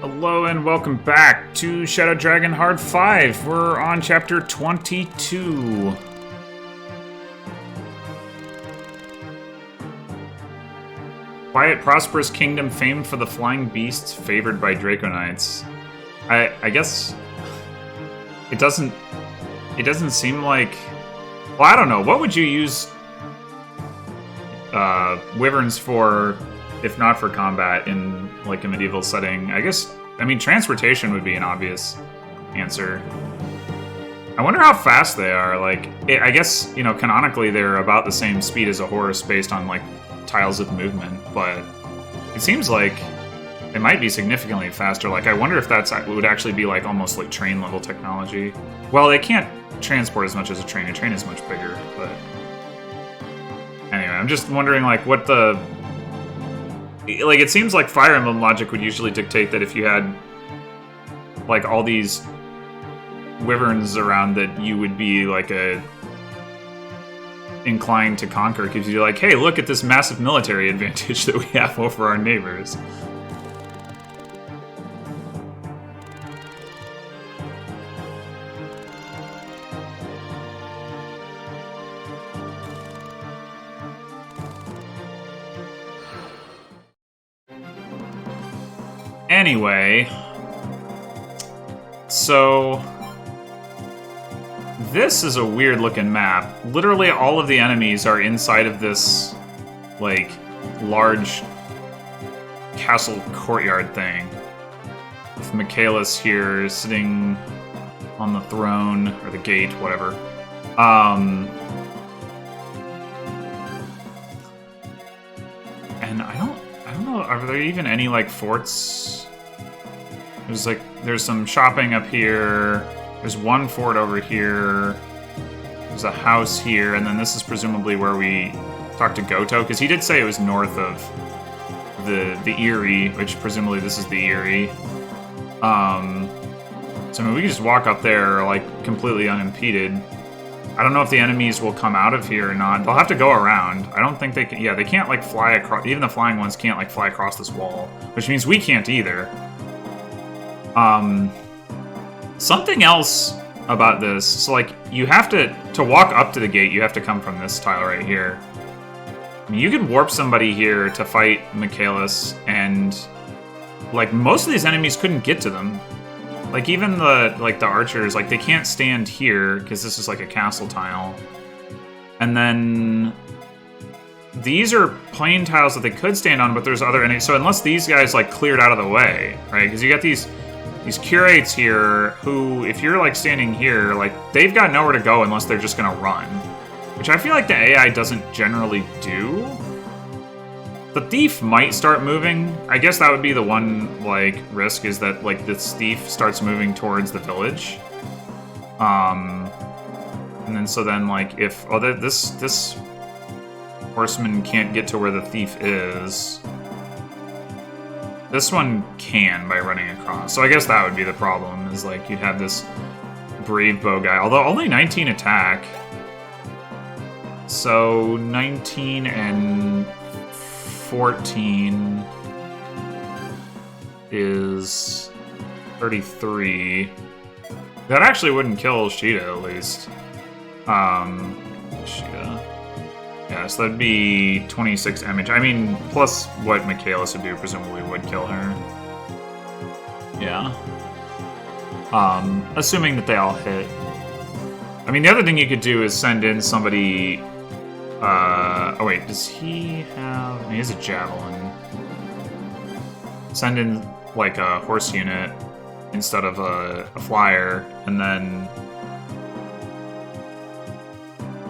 Hello and welcome back to Shadow Dragon Hard 5. We're on chapter 22. Quiet, prosperous kingdom famed for the flying beasts, favored by Draconites. I guess it doesn't seem like... Well, I don't know. What would you use wyverns for, if not for combat in like a medieval setting? I mean, transportation would be an obvious answer. I wonder how fast they are. Like, I guess, you know, canonically they're about the same speed as a horse based on like tiles of movement, but it seems like it might be significantly faster. Like, I wonder if would actually be like almost like train level technology. Well, they can't transport as much as a train. A train is much bigger, but anyway, I'm just wondering like what the... Like, it seems like Fire Emblem logic would usually dictate that if you had, like, all these wyverns around, that you would be, like, inclined to conquer, because you're like, hey, look at this massive military advantage that we have over our neighbors. Anyway, so this is a weird looking map. Literally all of the enemies are inside of this, like, large castle courtyard thing. With Michaelis here sitting on the throne, or the gate, whatever. And I don't know, are there even any, like, forts? There's some shopping up here. There's one fort over here. There's a house here, and then this is presumably where we talked to Goto, because he did say it was north of the Eyrie, which presumably this is the Eyrie. So I mean, we can just walk up there, like, completely unimpeded. I don't know if the enemies will come out of here or not. They'll have to go around. I don't think they can... Yeah, they can't, like, fly across... Even the flying ones can't, like, fly across this wall, which means we can't either. Something else about this, so like, you have to walk up to the gate, you have to come from this tile right here. I mean, you could warp somebody here to fight Michaelis, and like, most of these enemies couldn't get to them. Like, even the archers, like, they can't stand here, because this is like a castle tile. And then these are plain tiles that they could stand on, but there's other enemies. So unless these guys, like, cleared out of the way, right? Because you got these curates here who, if you're, like, standing here, like, they've got nowhere to go unless they're just gonna run. Which I feel like the AI doesn't generally do. The thief might start moving. I guess that would be the one, like, risk, is that, like, this thief starts moving towards the village. And then, so then, like, if... Oh, this horseman can't get to where the thief is. This one can by running across. So I guess that would be the problem, is like you'd have this brave bow guy. Although only 19 attack. So 19 and 14 is 33. That actually wouldn't kill Sheeta, at least. Sheeta. Yeah, so that'd be 26 damage. I mean, plus what Michaelis would do, presumably would kill her. Yeah. Assuming that they all hit. I mean, the other thing you could do is send in somebody... oh wait, does he have... He has a javelin. Send in, like, a horse unit instead of a flyer, and then...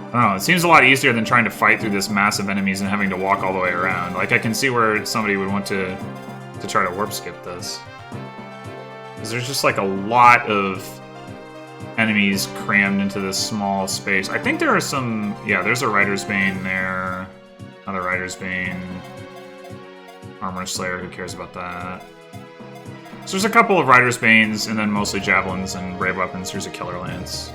I don't know, it seems a lot easier than trying to fight through this massive enemies and having to walk all the way around. Like, I can see where somebody would want to try to warp skip this. Because there's just, like, a lot of enemies crammed into this small space. I think there are some... Yeah, there's a Rider's Bane there. Another Rider's Bane. Armor Slayer, who cares about that? So there's a couple of Rider's Banes, and then mostly Javelins and Brave Weapons. Here's a Killer Lance.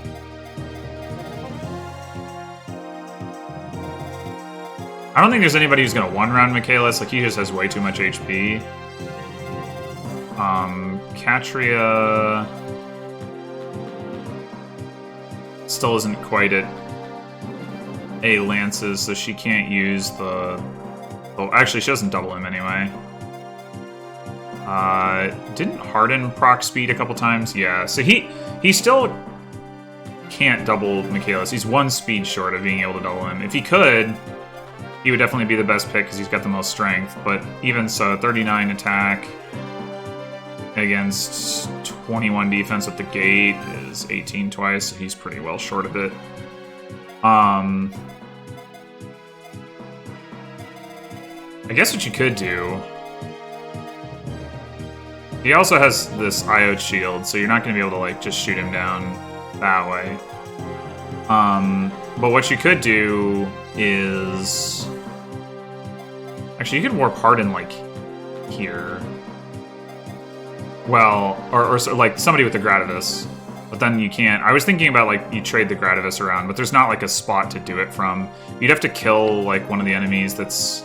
I don't think there's anybody who's going to one-round Michaelis. Like, he just has way too much HP. Catria still isn't quite at A lances, so she can't use the... Oh, actually, she doesn't double him anyway. Didn't Harden proc speed a couple times? Yeah, so he still can't double Michaelis. He's one speed short of being able to double him. If he could, he would definitely be the best pick because he's got the most strength. But even so, 39 attack against 21 defense at the gate is 18 twice, so he's pretty well short of it. I guess what you could do... He also has this IO shield, so you're not going to be able to, like, just shoot him down that way. But what you could do is... Actually, you could warp Harden, like, here. Well, or like, somebody with the Gradivis. But then you can't... I was thinking about, like, you trade the Gradivis around, but there's not, like, a spot to do it from. You'd have to kill, like, one of the enemies that's...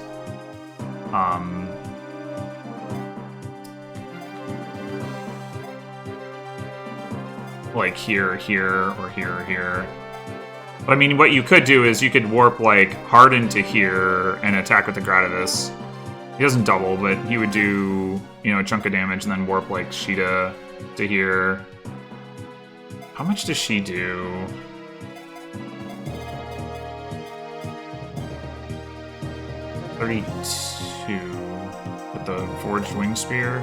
like here, or here. But I mean, what you could do is you could warp like Harden to here and attack with the Gradivis. He doesn't double, but he would do, you know, a chunk of damage and then warp like Sheeta to here. How much does she do? $32 with the Forged Wing Spear,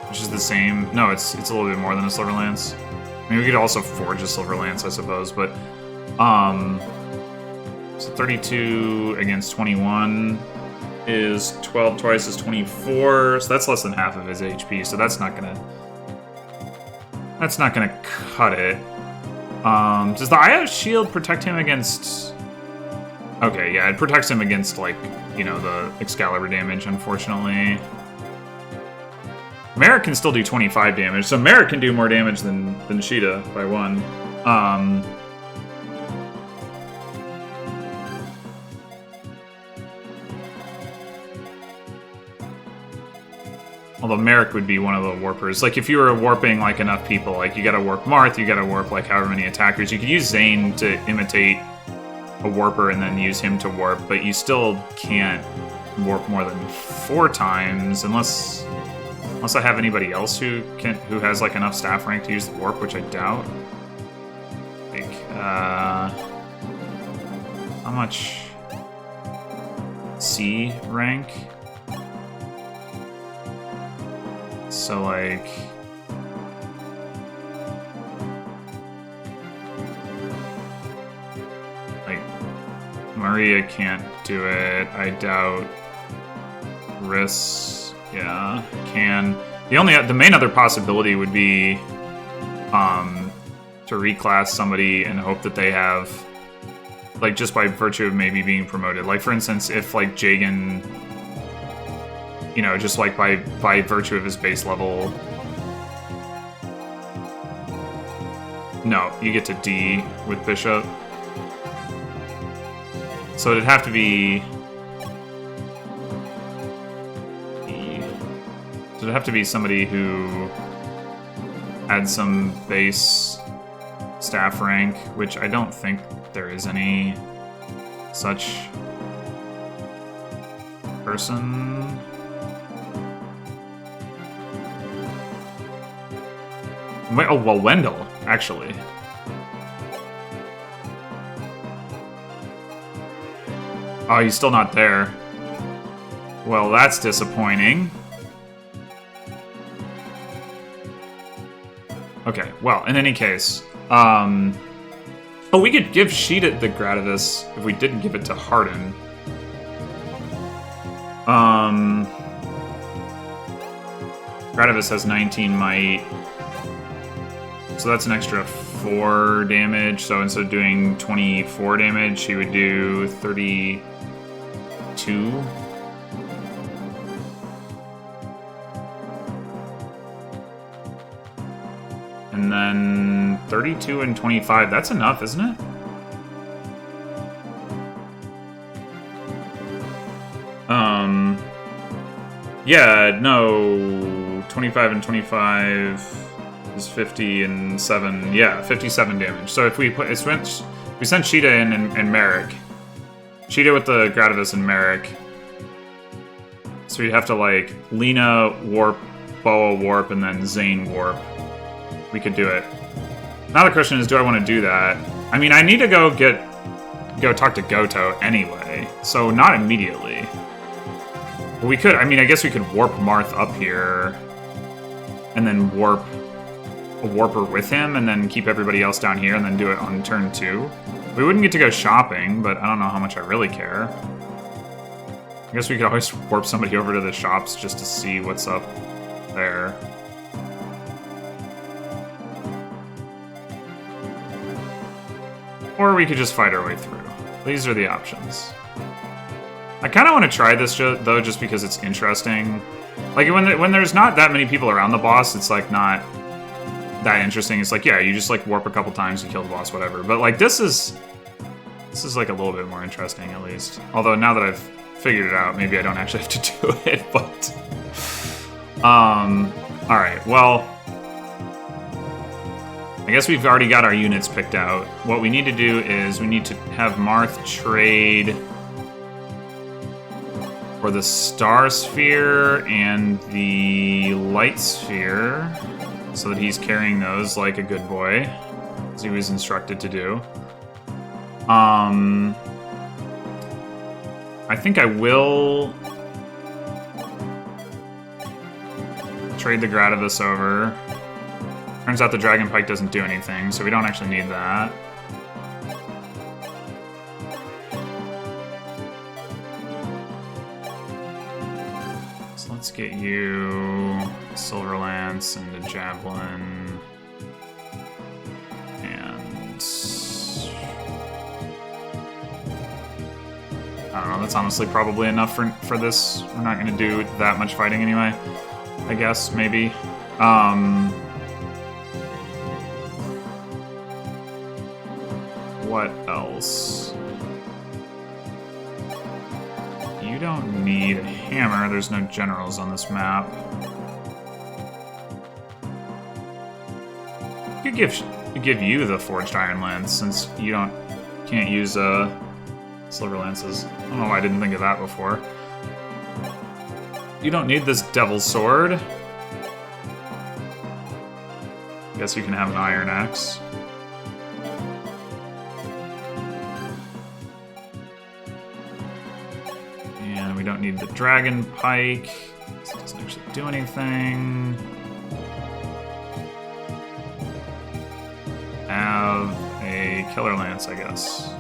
which is the same. No, it's a little bit more than a Silver Lance. I mean, we could also forge a Silver Lance, I suppose, but, so 32 against 21 is 12 twice is 24, so that's less than half of his HP, so that's not gonna cut it. Does the IO shield protect him against... Okay, yeah, it protects him against, like, you know, the Excalibur damage, unfortunately. Merrick can still do 25 damage, so Merrick can do more damage than Sheeta by 1. Although Merrick would be one of the warpers. Like, if you were warping, like, enough people, like, you gotta warp Marth, you gotta warp, like, however many attackers. You could use Zane to imitate a warper and then use him to warp, but you still can't warp more than 4 times, unless I have anybody else who has like enough staff rank to use the warp, which I doubt. Like, how much C rank? So like, Maria can't do it. I doubt Riss. Yeah, can. The main other possibility would be to reclass somebody and hope that they have, like, just by virtue of maybe being promoted. Like, for instance, if, like, Jagan, you know, just, like, by virtue of his base level... No, you get to D with Bishop. So it'd have to be... It'd have to be somebody who had some base staff rank, which I don't think there is any such person. Wait, oh, well, Wendell, actually. Oh, he's still not there. Well, that's disappointing. Okay, well, in any case, oh, we could give Sheeta the Gradivis if we didn't give it to Harden. Gradivis has 19 might, so that's an extra 4 damage, so instead of doing 24 damage, she would do 32. And then 32 and 25, that's enough, isn't it? Yeah, no, 25 and 25 is 50 and 7. Yeah, 57 damage. So if we put we sent Cheetah in and Merrick. Cheetah with the Gradivis and Merrick. So we have to like Lena warp, Boa warp, and then Zane warp. We could do it. Now the question is, do I want to do that? I mean, I need to go talk to Goto anyway, so not immediately. But we could, I mean, I guess we could warp Marth up here, and then warp a warper with him, and then keep everybody else down here, and then do it on turn 2. We wouldn't get to go shopping, but I don't know how much I really care. I guess we could always warp somebody over to the shops just to see what's up there. Or we could just fight our way through. These are the options. I kind of want to try this, though, just because it's interesting. Like, when there's not that many people around the boss, it's, like, not that interesting. It's like, yeah, you just, like, warp a couple times, you kill the boss, whatever. But, like, this is, like, a little bit more interesting, at least. Although, now that I've figured it out, maybe I don't actually have to do it, but... Alright, well... I guess we've already got our units picked out. What we need to do is we need to have Marth trade for the Star Sphere and the Light Sphere so that he's carrying those like a good boy, as he was instructed to do. I think I will trade the Gradivis over. Turns out the Dragon Pike doesn't do anything, so we don't actually need that. So let's get you Silver Lance and the Javelin. And... I don't know, that's honestly probably enough for this. We're not going to do that much fighting anyway. I guess, maybe. What else? You don't need a hammer. There's no generals on this map. I could give you the Forged Iron Lance since you can't use Silver Lances. I don't know why I didn't think of that before. You don't need this Devil's Sword. Guess you can have an Iron Axe. And we don't need the Dragon Pike. This doesn't actually do anything. Have a Killer Lance, I guess.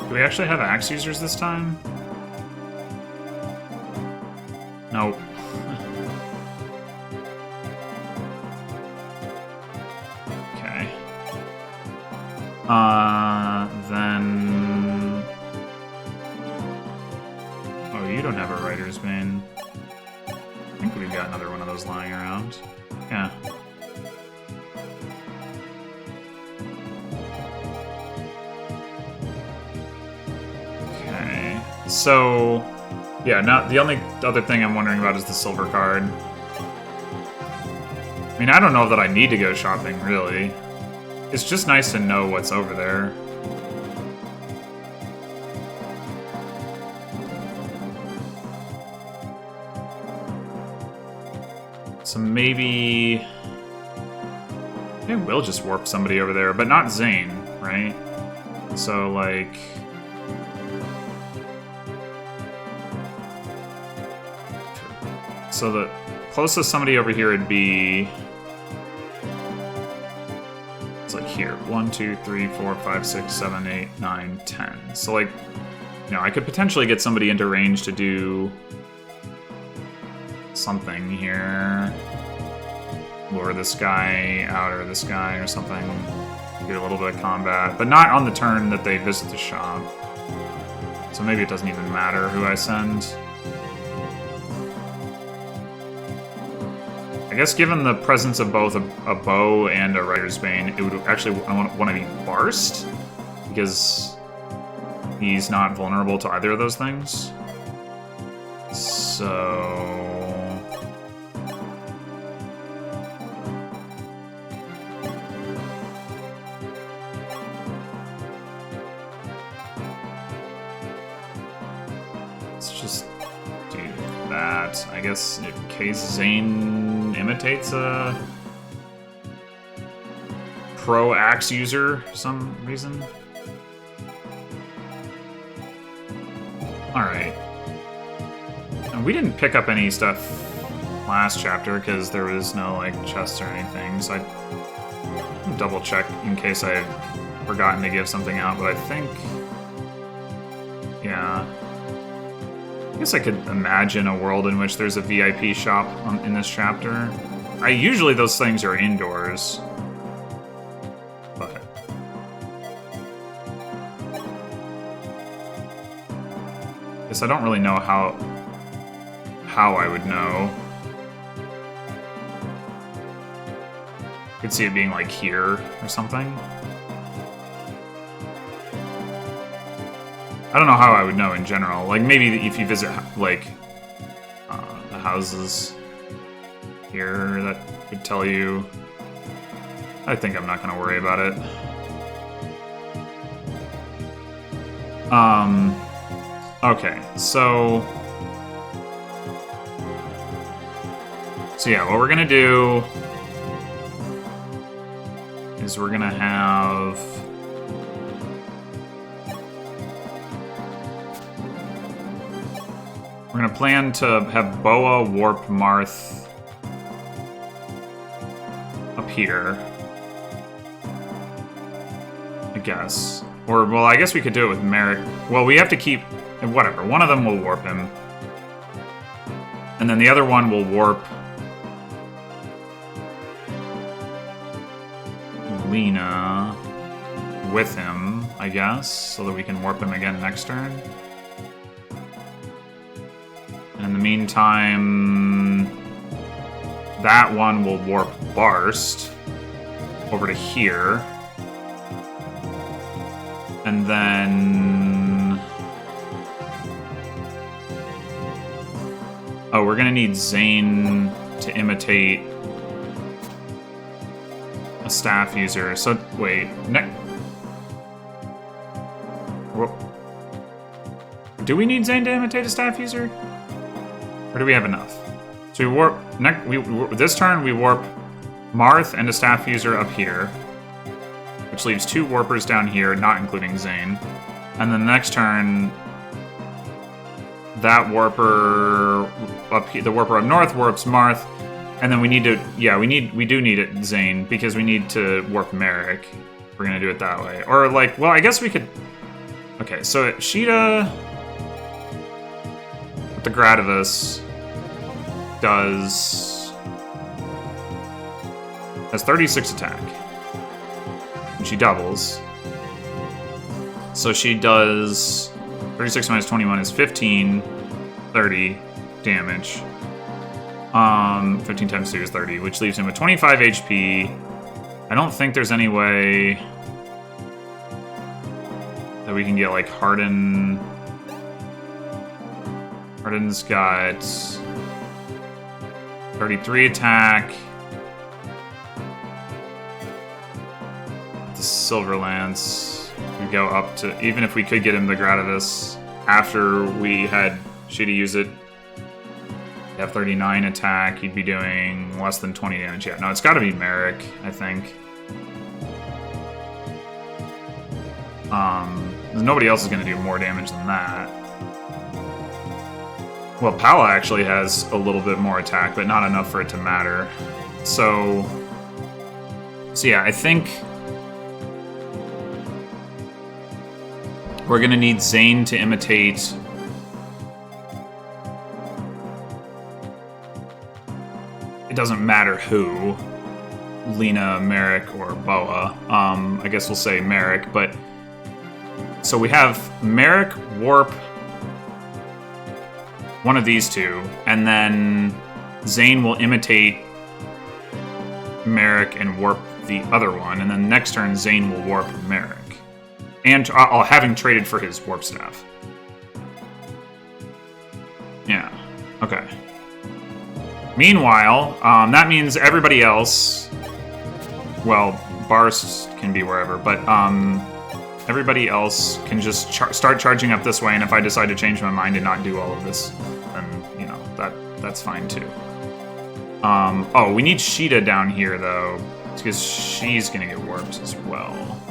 Do we actually have axe users this time? Nope. Okay. Then... Oh, you don't have a Writer's Bane. I think we've got another one of those lying around. Yeah. So, yeah, now the only other thing I'm wondering about is the silver card. I mean, I don't know that I need to go shopping, really. It's just nice to know what's over there. So maybe we'll just warp somebody over there, but not Zane, right? So, like... So the closest somebody over here would be... It's like here. 1, 2, 3, 4, 5, 6, 7, 8, 9, 10. So like, you know, I could potentially get somebody into range to do something here. Lure this guy out or this guy or something. Do a little bit of combat. But not on the turn that they visit the shop. So maybe it doesn't even matter who I send. I guess given the presence of both a bow and a Rider's Bane, it would actually want to be Barst, because he's not vulnerable to either of those things. So... let's just do that. I guess in case Zane imitates a pro axe user for some reason. Alright. And we didn't pick up any stuff last chapter because there was no like chests or anything, so I double check in case I've forgotten to give something out, but I think... yeah. I guess I could imagine a world in which there's a VIP shop in this chapter. Usually those things are indoors. But... I guess I don't really know how I would know. I could see it being like here or something. I don't know how I would know in general. Like, maybe if you visit, like, the houses here, that would tell you. I think I'm not going to worry about it. Okay, so yeah, what we're going to do is we're going to have... we're going to plan to have Boa warp Marth up here, I guess. Or, well, I guess we could do it with Merrick. Well, we have to keep... whatever, one of them will warp him. And then the other one will warp Lena with him, I guess, so that we can warp him again next turn. And in the meantime, that one will warp Barst over to here. And then... oh, we're gonna need Zane to imitate a staff user. So, wait, do we need Zane to imitate a staff user? Or do we have enough? So we warp... this turn, we warp Marth and a staff user up here, which leaves 2 warpers down here, not including Zane. And then the next turn, that warper up here, the warper up north warps Marth, and then we need to... yeah, we do need it, Zane, because we need to warp Merrick. We're gonna do it that way. Or, like, well, I guess we could... okay, so Sheeta... the Gradivis has 36 attack. And she doubles. So she does 36 minus 21 is 15, 30 damage. 15 times 2 is 30, which leaves him with 25 HP. I don't think there's any way that we can get like Harden. Harden's got 33 attack. The Silver Lance would go up to... even if we could get him the Gradivis after we had Sheeta use it, have 39 attack, he'd be doing less than 20 damage. Yeah, no, it's got to be Merrick, I think. Nobody else is going to do more damage than that. Well, Pala actually has a little bit more attack, but not enough for it to matter. So yeah, I think we're gonna need Zane to imitate it doesn't matter who, Lena, Merrick, or Boa. I guess we'll say Merrick, but So we have Merrick warp one of these two, and then Zane will imitate Merrick and warp the other one, and then next turn Zane will warp Merrick. And having traded for his warp staff. Yeah, okay. Meanwhile, that means everybody else, well, Bars can be wherever, but everybody else can just start charging up this way, and if I decide to change my mind and not do all of this, then, you know, that's fine too. Oh, we need Sheeta down here, though, because she's gonna get warped as well.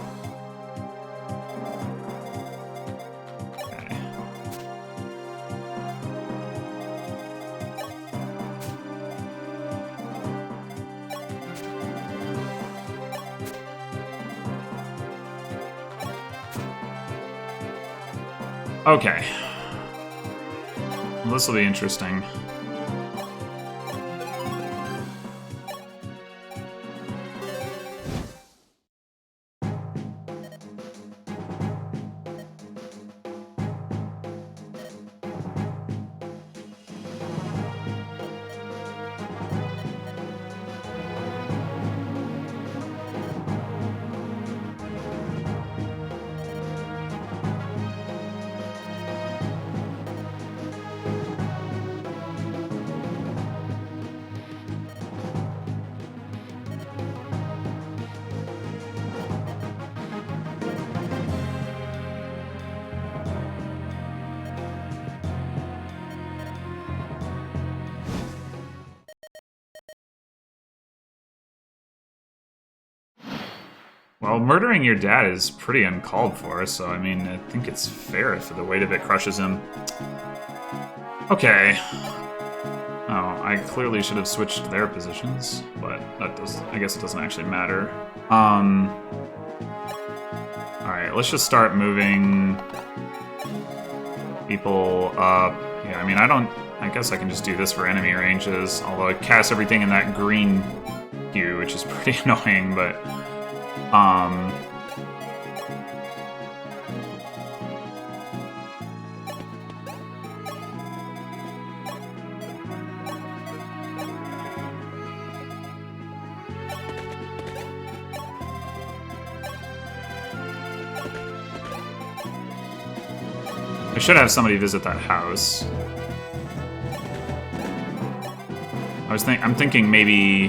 Okay. Well, this will be interesting. Well, murdering your dad is pretty uncalled for, so I mean, I think it's fair if the weight of it crushes him. Okay. Oh, I clearly should have switched their positions, but that does, I guess it doesn't actually matter. Alright, let's just start moving people up. Yeah, I mean, I guess I can just do this for enemy ranges, although I cast everything in that green hue, which is pretty annoying, but I should have somebody visit that house. I'm thinking maybe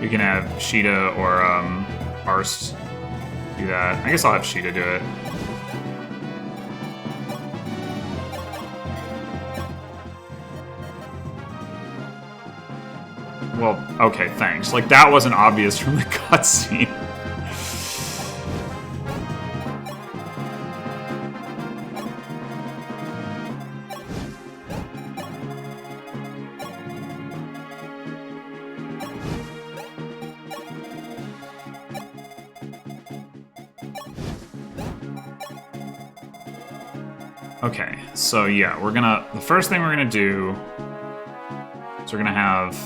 we can have Sheeta or Arst do that. I guess I'll have Sheeta do it. Well, okay, thanks. Like, that wasn't obvious from the cutscene. Okay, so yeah, the first thing we're gonna do is we're gonna have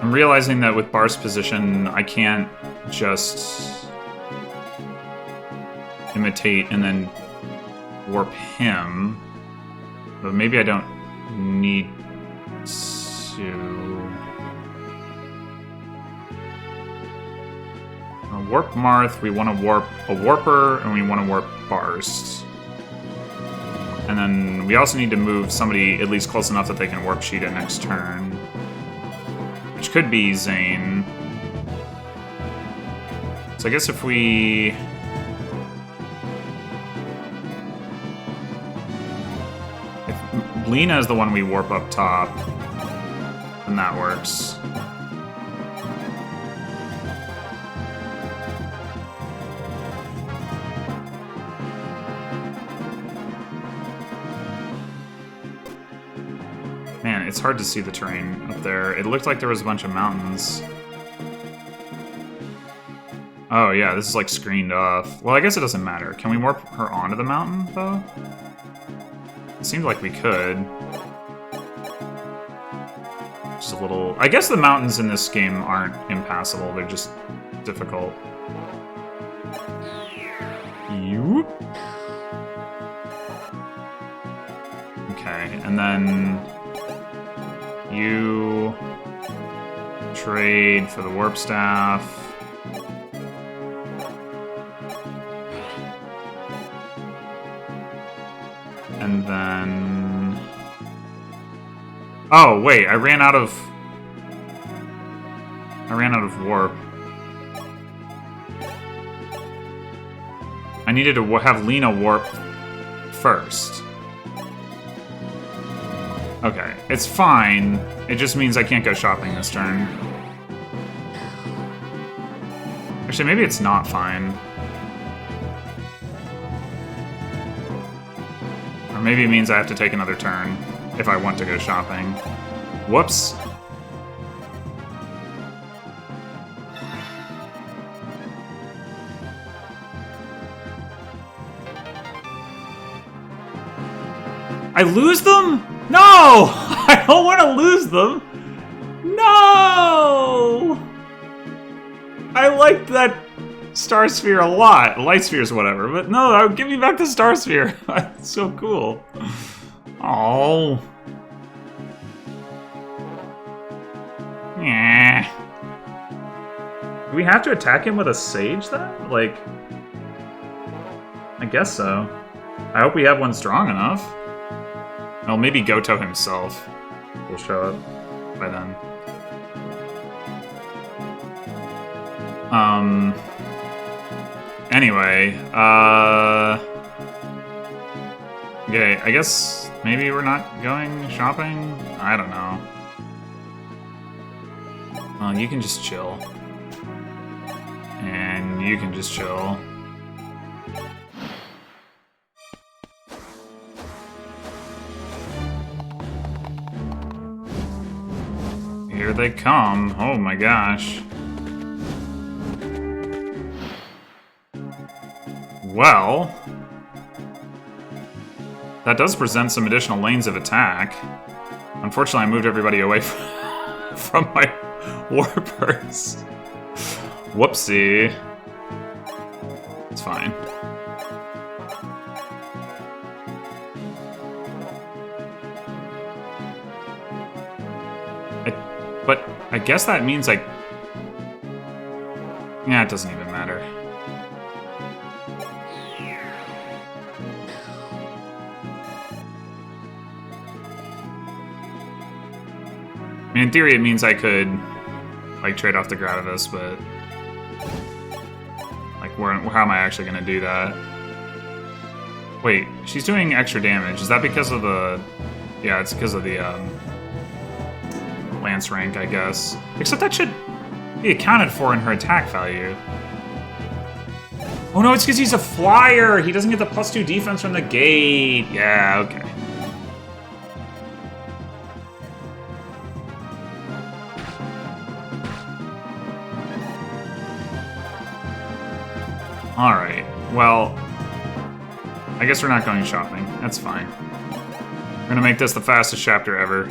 I'm realizing that with Bar's position, I can't just imitate and then warp him, but maybe I don't need to. Warp Marth, we want to warp a Warper, and we want to warp Barst. And then we also need to move somebody at least close enough that they can warp Sheeta next turn, which could be Zane. So I guess if Lena is the one we warp up top, and that works. Man, it's hard to see the terrain up there. It looked like there was a bunch of mountains. Oh yeah, this is like screened off. Well, I guess it doesn't matter. Can we warp her onto the mountain, though? It seemed like we could. Just a little... I guess the mountains in this game aren't impassable, they're just difficult. Yoop. Okay, and then... you... trade for the warp staff. And then... oh, wait, I ran out of warp. I needed to have Lena warp first. Okay, it's fine. It just means I can't go shopping this turn. Actually, maybe it's not fine. Or maybe it means I have to take another turn if I want to go shopping. Whoops. I lose them? No! I don't want to lose them! No! I liked that Star Sphere a lot. Light Sphere's whatever, but no, give me back the Star Sphere. That's so cool. Oh. Yeah. Do we have to attack him with a Sage then? Like, I guess so. I hope we have one strong enough. Well, maybe Goto himself will show up by then. Anyway, okay, I guess maybe we're not going shopping? I don't know. Well, you can just chill. And you can just chill. Here they come. Oh my gosh. Well, that does present some additional lanes of attack. Unfortunately, I moved everybody away from my warpers. Whoopsie. It's fine. But I guess that means like... yeah, it doesn't even matter. I mean, in theory, it means I could, like, trade off the Gratavis, but... like, how am I actually going to do that? Wait, she's doing extra damage. Is that because of the... yeah, it's because of the, Lance rank, I guess. Except that should be accounted for in her attack value. Oh no, it's because he's a flyer! He doesn't get the +2 defense from the gate! Yeah, okay. Alright, well... I guess we're not going shopping. That's fine. We're gonna make this the fastest chapter ever.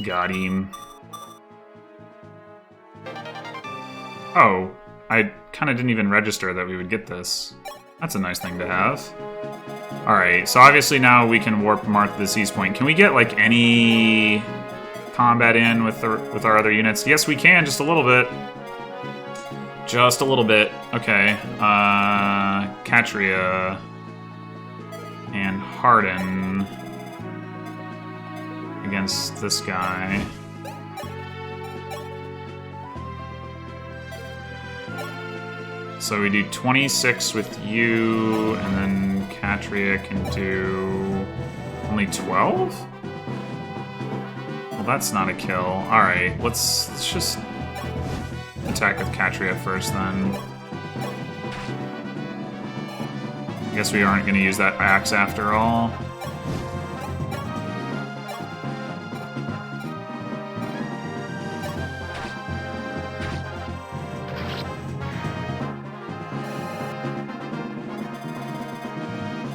Got him. Oh, I kind of didn't even register that we would get this. That's a nice thing to have. Alright, so obviously now we can warp Marth to the Seize Point. Can we get, like, any combat in with our other units? Yes, we can, just a little bit. Just a little bit. Okay. Katria and Harden against this guy. So we do 26 with you, and then Katria can do only 12? Well, that's not a kill. Alright, let's just attack with Katria first, then. I guess we aren't going to use that axe after all.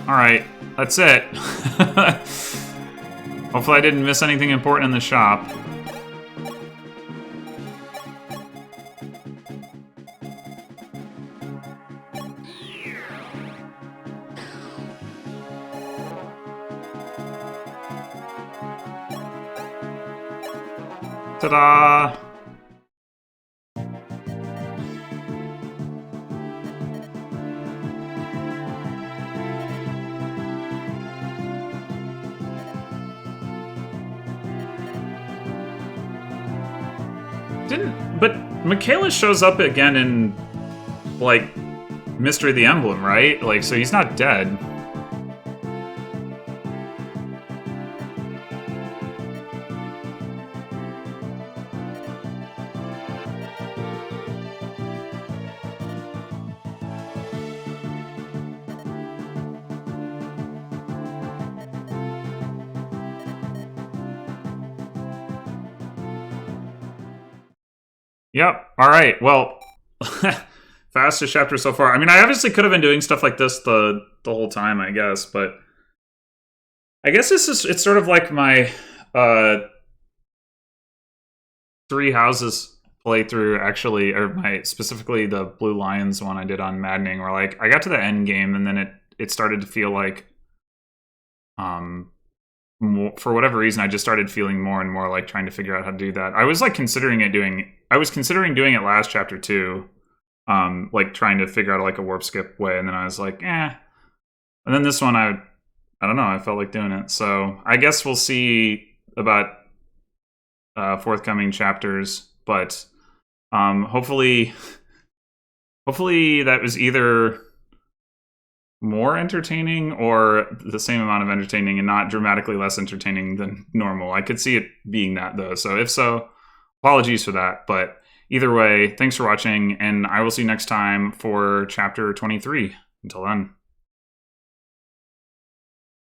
Alright, that's it. Hopefully I didn't miss anything important in the shop. Ta-da! But Michaelis shows up again in, like, Mystery of the Emblem, right? Like, so he's not dead. Yep. All right. Well, fastest chapter so far. I mean, I obviously could have been doing stuff like this the whole time, I guess, but I guess it's sort of like my Three Houses playthrough, actually, or my specifically the Blue Lions one I did on Maddening, where like I got to the end game and then it started to feel like for whatever reason, I just started feeling more and more like trying to figure out how to do that. I was like considering doing it last chapter too, like trying to figure out like a warp skip way, and then I was like, eh. And then this one, I don't know, I felt like doing it. So I guess we'll see about forthcoming chapters, but hopefully that was either more entertaining or the same amount of entertaining and not dramatically less entertaining than normal. I could see it being that, though. So if so, apologies for that. But either way, thanks for watching, and I will see you next time for Chapter 23. Until then.